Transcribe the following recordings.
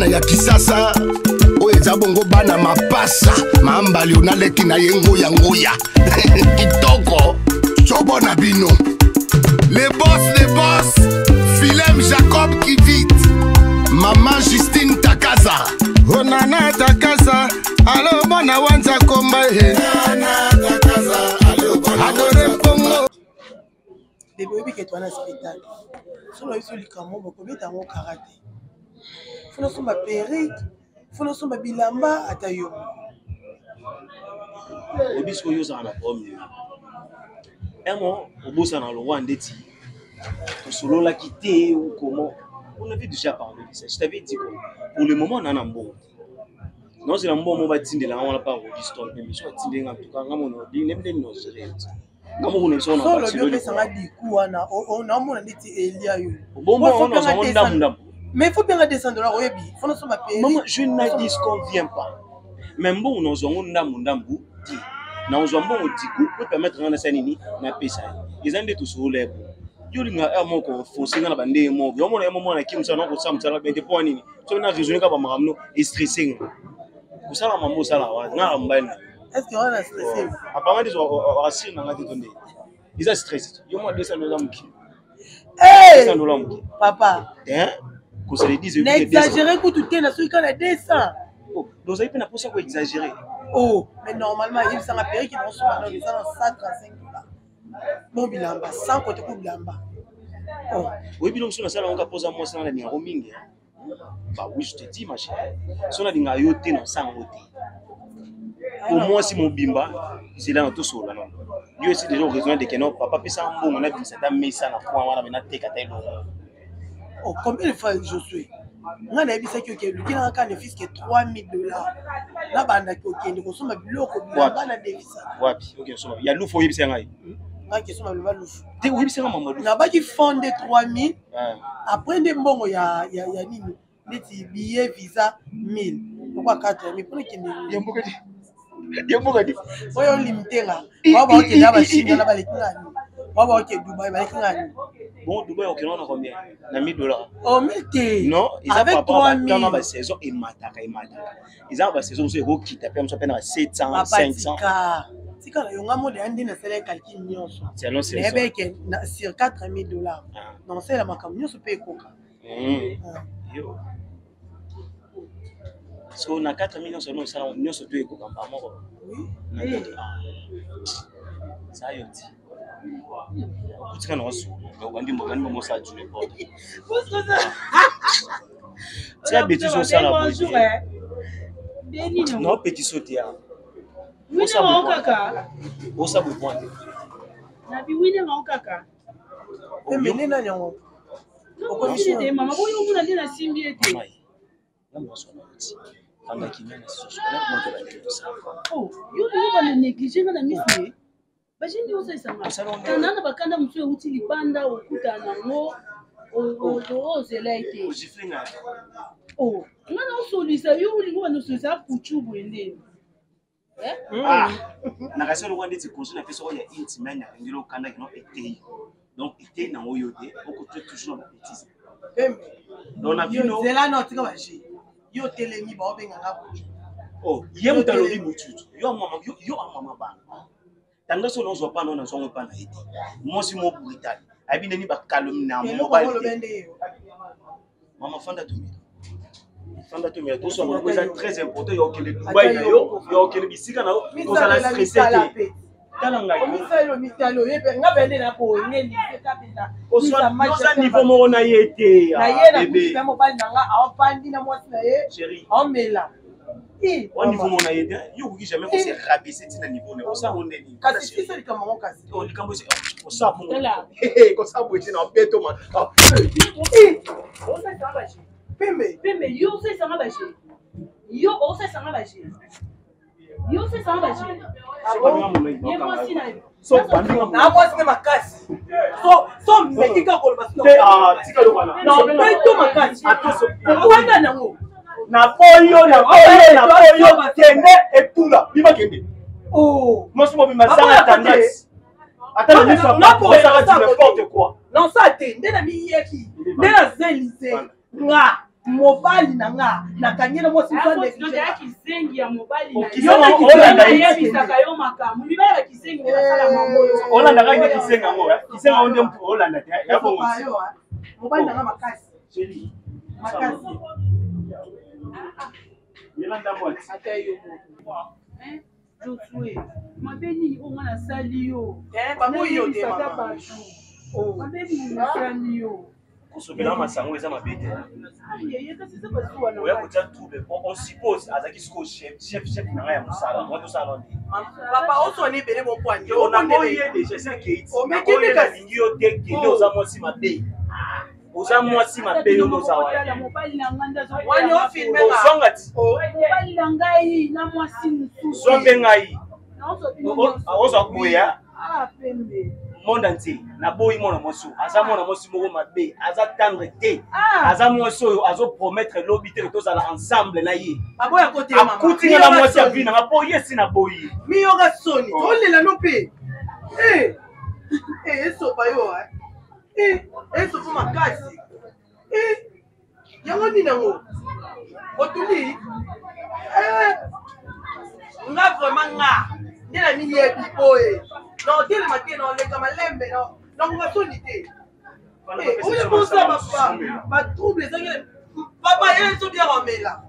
bana ya kisasa oeza bongo bana mapasa mambali unaleki na yengo ya ngoya kitoko chobo na bino les boss Philem Jacob qui vite maman Justine Takaza onana Takaza alo bana wanza komba nana Takaza alo bana adore pongo des bébés qui sont en spectacle sur le sur le camo beaucoup de temps au karaté faut sur ma perruque faut sur ma bilamba atayo obisco yo ça na problème emo obosa na lo wandeti to solo la quitter ou comment on avait déjà parlé de ça je t'avais dit quoi pour le moment on a un bon non c'est un bon moment tinde la on a pas registré mais je tinde en tout cas ngamo no di nem dem no gérer ngamo ko ne so na ba solo sanga di kuana on a mon ndeti elia yo bon on a ndam mais faut bien descendre là oyebi faut sur ma perruque maman je ne dis qu'on vient pas même bon on zo ndambu di na on zo bon diku pour permettre na sanini na pesa ils ont tout sur les yolinga amo ko fosinga na bande mo yo mona mo na kimsa na ko samsala bende po nini so na raisonner ka ba makamno stressing ko sala mambo sala wa na mbana est-ce que on a stressé apparemment ils ont assis na ngati tonde ils ont stressé yo mo $200 muki $200 muki papa ko se le dise n'exagérer que tout est na celui qui a 200 oh donc ça peut na poser ko exagérer oh mais normalement il s'en a payé qui vont sur dans $135 bon bilamba sans côté pour bilamba oh oui bilom sur la salle on ka poser moi ça na numéro mingi bah oui je te dis ma chérie si on a dinga yote na sangote au moins si mon bimba c'est là tout solo non lui aussi déjà raison de que non papa pesa mbongo na bisa ta mesa na kwa wana na teka ta ilo oh combien de fois je suis on a bisa que lui qui n'a qu'un fils que $3000 là banda ko kende ko soma biloko bilamba na devisa wapi OK soma ya lufo yibisa ngai qui sont le valuf te yibisa maman na ba qui fondé 3000 après des mbongo ya nini neti billet visa 1000 pourquoi 4000 pour que yambokati oyo limité nga baba OK na ba Chine na ba lekingani baba OK Dubai ba lekingani bon Dubai OK on a combien na $1000 oh mais non ils avec 3000 dans la saison et mataka ils ont la saison c'est au quitte après on s'appelle 700 500 si quand on a mode andi na sele calcul nyonso c'est long c'est mais que sur $4000 non c'est la makam nyonso pe koka yo so na 4 millions seulement ça nyonso pe koka par moko oui ça yo ti kutika na wasu ngandi mo sa du le porte c'est habitué sur ça là non petit sauter oui non kaka o sa bu point na bi oui non kaka mais nena nyango ko ni de mama ko yo muna ndina simbi ete namba so na ti kanda kimena so na mo to la ça oh yo ni ba le négliger na misi ba jindi usa isanga kana na bakanda mtu yo uti lipanda okuta na ngo o zelaite ojiflinga oh ngana usolisa yo ulingo ba no solisa kuchubu endeni na kasi lo kwandi tikozo na peso ya intimanya ngilo kanda kino etei donc etei na oyo te oko toujours na bêtise donc na bino zela no tika ba ji yo telemi ba obenga ngako oh ye mutalobi mututu yo mama bana tanga so no zo pa no na so pa na eti mo si mo brutal abi neni ba kalom na mobile mama fanda to Fanda to mais tout ça c'est très important yo que le Dubai yo que le bisika na ko ça la stressé tala ngai misalo misalo yebe ngabende na ko ngeli sekapita ko ça niveau mo na yete na yena bébé mo bali nanga awapandi na mwasi na ye chérie omela on niveau mo na yete yo ko jamais ko se rabaisser tina niveau na ça on est kasi sisa likama mo kasi on likambo c'est ko ça bon ko ça bo tina beto man on ça ça va Pembe yo c'est ça va yo on c'est ça va yo c'est ça va ye moi si na so bandinga na mwasi na makasi so mekika ko basi tika lo bana non beto makasi atoso wanda nango na poyo kende etula bima kende oh moi je m'obima ça tendance attends mais ça n'importe quoi non ça te ndena mi yeki ndena zelise nga mobali na nga nakangela mwasi nzande ya kisengi ya mobali oyebisaka yo makambo mibala ya kisengi basala mambo olanda kaka kisenga ngo kisenga onde mtu olanda ya bongo mobali na nga makasi makasi yelanda mwati ata yo Josué mabeni o ngana sali yo bamoyi yo te mabeni nasali yo kosobela masango eza mabete oya kotia trouble on suppose azaki siko chef na ngai ya mosala moi tosala nde papa osoni ebele bokwani onakoye déjà c'est keiti omekinde kalingi yo te kende oza mwasi mabe oza mwasi mabe yo oza wani ofilme ozonga ti mobali na ngai na mwasi mosusu zombe ngai ozwa koya pembe monde entier na boyi mwana mwasi aza mwana mwasi moko mabe aza tendre te aza mwasi oyo azopromettre lobi te tozala ensemble na ye akutinga na mwasi ya vi nanga mpo ye si na boyi miyoka soni tolela no mpe esopa yo esopa makasi yango nini yango otuli nga vraiment nga nde na mini yebi boye na otelema te na oleka malembe nakonga soni te oyo bosa batrouble ezangi papa ye so bia komela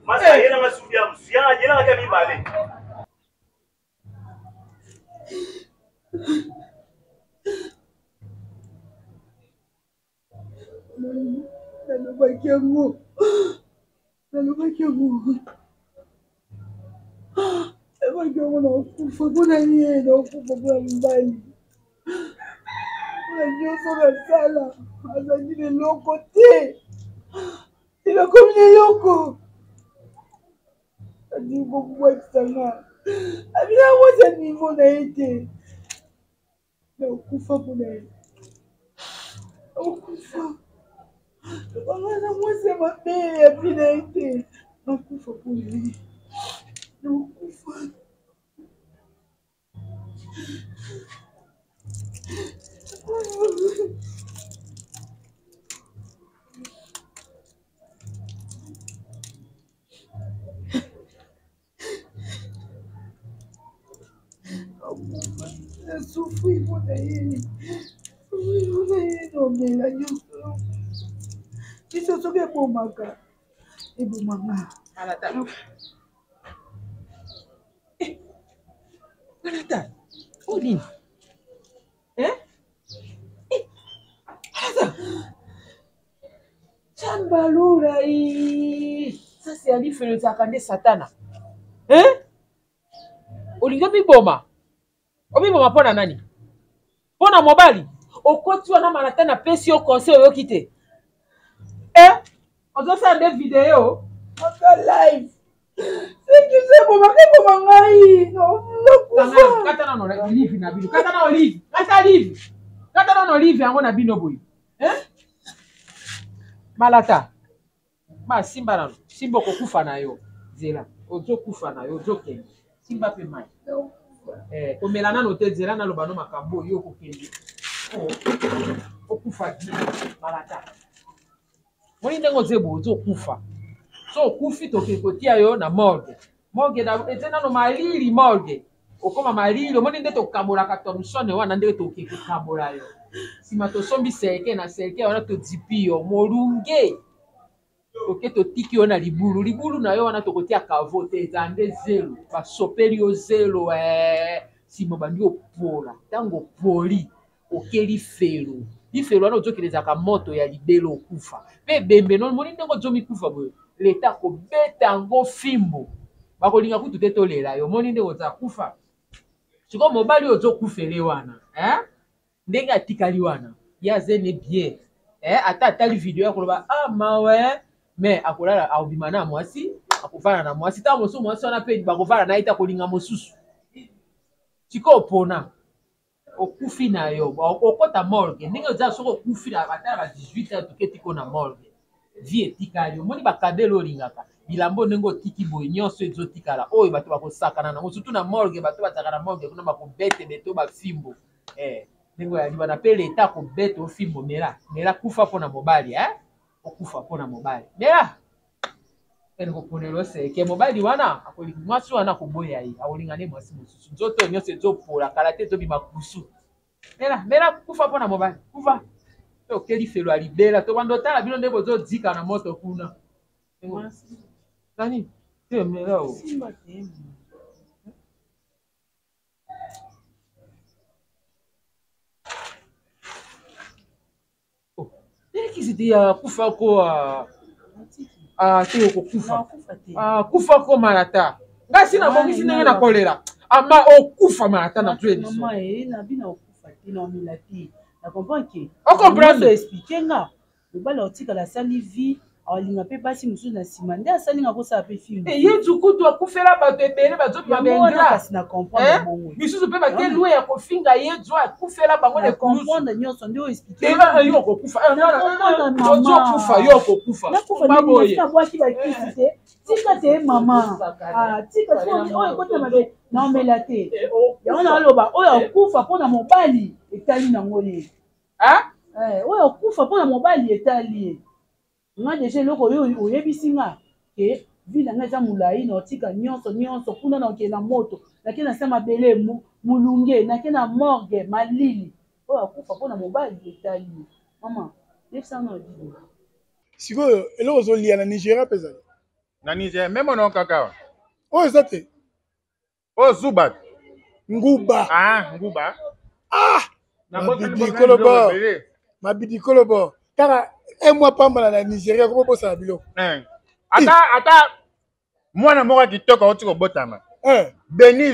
masa yelanga subi ya musu yelanga te mibale nalobaki yango nakufa mpona ye nakufa mpona mobali na nyonso nasala azali leloko te elakomi na eloko adi kokubwakisanga abina mwasa nivo na ye te nakufa mpona ye nakufa bangana mwasi ya mabe ya bina ye te nakufa mpona ye nakufa souffrir mpona ye nomela nyonso biso soki ebomaka ebomanga Malata, Oline. Malata. Chambalura ça c'est ali fait le takande satana. Olinga biboma. Obiboma pona nani? Pona mobali. Okoti wana Malata na pesi yo conseil yo kite. Ozo faire des vidéos. On live. C'est que c'est pour mangai. Non, katana no live na bino. Katana olive. Katana no live yango na bino boy. Malata. Ba simba na. Simba ko kufa na yo. Zela. Ozo kufa na yo, ozo kende. Simba pe mai. Ko melana no te zela na lobano makambo yo ko kende. Okufa di Malata. Moni ndengo zebo ozo kufa. So kufi toke kotia yo na morgue. Morgue na etena no malili morgue. Okoma malili omoni nde tokabola ka Thomson wana nde toke kokabola yo. Sima to sombi seke na seke wana to dipi yo molunge. Oke to tiki yo na libulu na yo wana to kotia kavo te zande zelo. Ba sopeli yo zelo sima bandi opola. Tango poli okeli felo. Ifelo wana ozokelezaka moto ya libelo okufa. Pe bembe non moni ndengo zomi kufa boyo. Leta ko beta ngo fimbo bakolinga kutu te tolela yo moni nde oza kufa siko mobali ozo kufele wana ndenge atikali wana ya zene bien ata atali video yakoloba mawe me akolala aobima na mwasi akovana na mwasi ta mosu mwasi wana pe bakovana na ita kolinga mosusu siko opona okufi na yo okota morgue ndenge oza soko okufi na batala ba 18 ans toketiko na morgue vie etikali omoni bakabelo olingaka bilambo ndenge otiki boye nyonso ezotikala oyo bato bakosakana nango surtout na morgue bato bazaka na morgue kuna bakobete beto bafimbo ndenge oyaliba na pe leta kobete ofimbo mela kufa mpona mobali okufa mpona mobali ndeya ene koponela seke mobali wana akolinga mwasi wana akoboya ye akolinga nde mwasi mosusu nzoto nyonso ezopola kala te ezobima kusu mela kufa mpona mobali kufa okeli felo ya libela to bando otala bino nde bozodika na moto kuna nani te mela o ekisi ya kufa ko te okokufa kufa ko malata ngai si nabongisi ndenge na kolera ama okufa malata na to ediso ocomprendre mobali otikala asali vie awalinga mpe basi mosusu na nsima nde asalinga kosala mpe film ye dukutu akufela bato ebele bazobima bengakasi na comprendre bongo misusu mpe batelue ya kofinga ye zwa akufela bango na comprendre nyonso nde yo okokufa yo okokufa nabwaki bakisi te tika te mama tika oyo ekota mabe naomela te yango naoloba oyo akufa mpona mobali etali nango ye oyo akufa mpona mobali etali ye nga deja eloko oyo oyebisi nga ke vi na nga eza molai na otika nyonso kuna na okende na moto nake na se mabele molunge nake na morgue malili oyo akufa mpona mobali etali mama yebisanga odili sikoyo eloko ozolia na nigeria mpe ezali na nigeria meme ono kaka oyo eza te oyo zuba nguba nguba mabidi kolobo kaka mois pambala na nigeria kopo bosala biloko ata mwana moko kitoko oti kobotama beni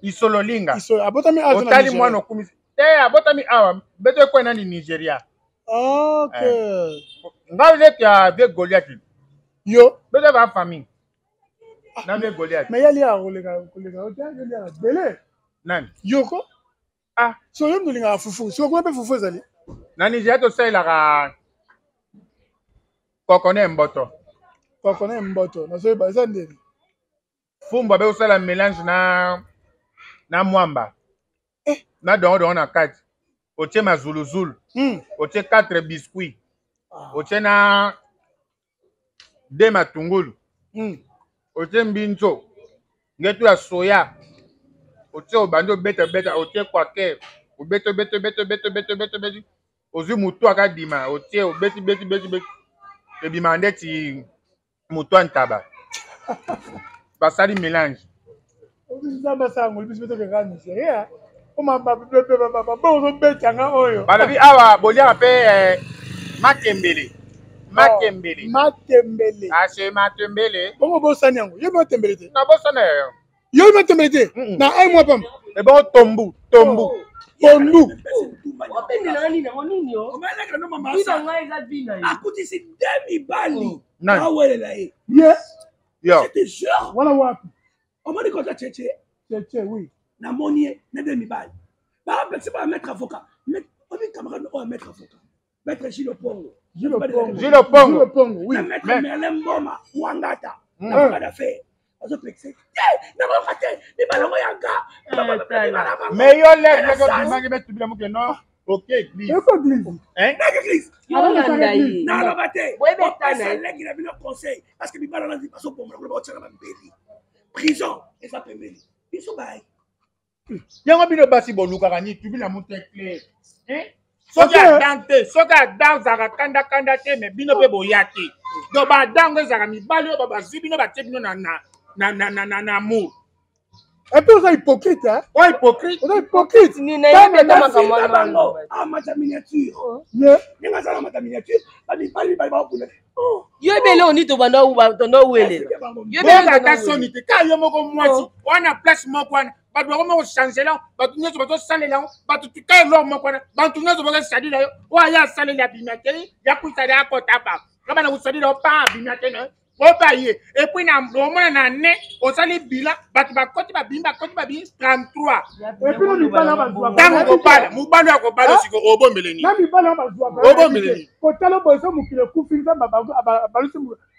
isololinga abotami otali mwana okumisi te abotami awa beto ekwe nani nigeria ngai leki ya vie goliati yo beto ba famille na vie goliati mais yali koleka bele nani yoko so yo mnolingaka fufu siko kuna mpe fufu ezali na nigeria tosalelaka kokone mboto nazoyeba eza ndeni fumba be osala mélange na mwamba na dongo na kati otie mazuluzulu otie 4 biscuit otie na 2 matungulu otie mbinzo ngetu ya soya otie obandi obeta otie kwake obeti ozwi mutu akadima otie obeti ebima ndeti mutu antaba basali mélange balobi awa boliaka mpe matembele ase matembele bongo bosani yango yo matembele te na bosana yayo yo matembele te na un mois pamba ebongo tombu pondu akutisi 2000 bali awelela ye wana wapi omoni kota cheche oui namoni ye na 2000 bali baapesi ba maître avocat omi camarade oyo maître avocat maître Gilles Pongo oui maître Merlin Mboma Wangata avocat d'affaires azopekise nakoka te libalango yanga mais yo lekobimangi betubila moke no ok église naloba te opesa leki na bino conseil parce que bibala nazi bazobombola kuloba otiaka bambeli prison eza pembeni biso baye yango bino basi bolukaka ni tubila moke clair soki adan ozalaka kanda te me bino mpe boya te donc badango ezalaka mibali oyo babazwi bino batie bino na amour epe oza hypocrite oza hypocrite bango amata miniature ndenge azala amata miniature babibali bakuna yo ebele oni tobanda welela boka ata soni te ka yo moko mwasi wana place moko wana bato bakoma kochangelango bato nyonso bazosalela yango bato tuka eloko moko wana bato nyonso bazosalila yo oyo aya asalela abimia te yakuisala yakota pa kabana kosalila yo pa abimia te na opa ye epuis na omona na ne osali bila bato bakoti babimi 33 ntango kobala mobali ya kobala siko obombeleni kotala boso mokili ekufi nzambe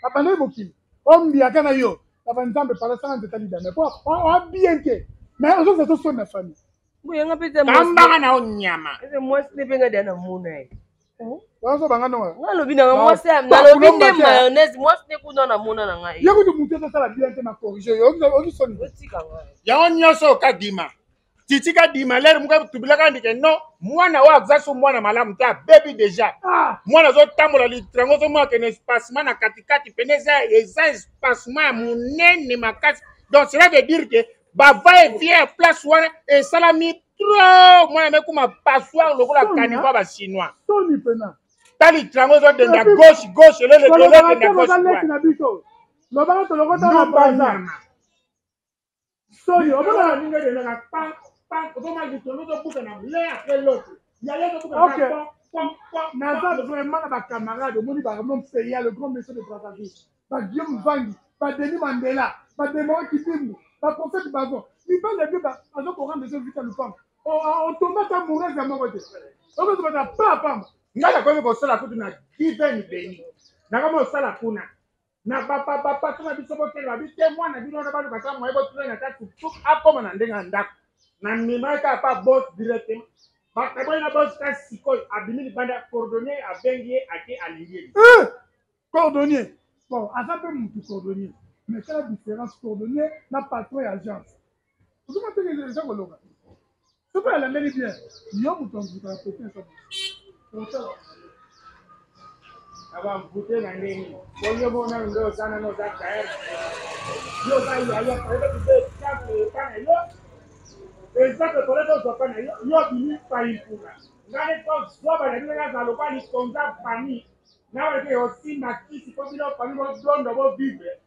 abandeli mokili ombiaka na yo aba nzambe palasanga nzeta lidame po abien te mais ozoza tosoni na famille boyanga mpe kambanga na onyama mwasi nde mpenga dia na mona ye Bazo banga non. Nga lobi na moi c'est na lobi nde mayonnaise moi c'est kuna na mona na ngai. Yako tu mutu ça la bien te ma corriger. Yo soni. Otika ngai. Ya on nyoso ka dima. Titika dima lere muka tubilaka ndike non mwana wa exaso mwana malamu ta baby déjà. Mwana zo tambola litrango zo mwa kene espacement na katikati peneza eza espacement munene makasi. Donc cela veut dire que ba va et vient place wana et salami trop mwana me kuma passoire lokola kaniko ba chinois. Soni pena. Tali trango zo de na gauche le de na gauche. Lo ba to lo ko ta baza. Soni o ba ninga de na pa comment dire que l'autre boucle na l'air après l'autre. Il y a l'autre boucle Naza vraiment na camarade au moni ba mon pays le grand monsieur de Brazzaville. Ba Guillaume Vangi, ba Denis Mandela, ba Demon Kitimbu, ba prophète Bazon. Il parle de ba azo ko rendre ce vite le femme. On tombe à mourir de mon côté. On va te pas femme. Ngala ko ko sala ko na given beni. Na kama sala kuna. Na papa tuna biso ko tela bi témoin na bino na ba ka sa mo ebo tuna na ta tuk akoma na ndenga ndako. Na mimaka pa boss directement bakabona boss ka sikoy abimi banda cordonnier abengie ake alingie cordonnier bon ça peut mon cordonnier mais quelle la différence cordonnier na patron et agence vous m'entendez les gens là tu peux la mener bien yo mouton vous va péter ça aba mbute na nini bonyo bona ndo sana no za kaer yo ba ya pa ebe tu kana yo exacte pour les autres quand yo bini pa impuna ngale ko soba na nina za lokwa ni konza pani na wale aussi makisi ko bilo pani mo dondo bo bible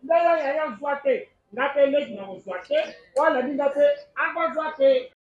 ndaya ya swate na pe leki na swate wala dinga pe akwa swate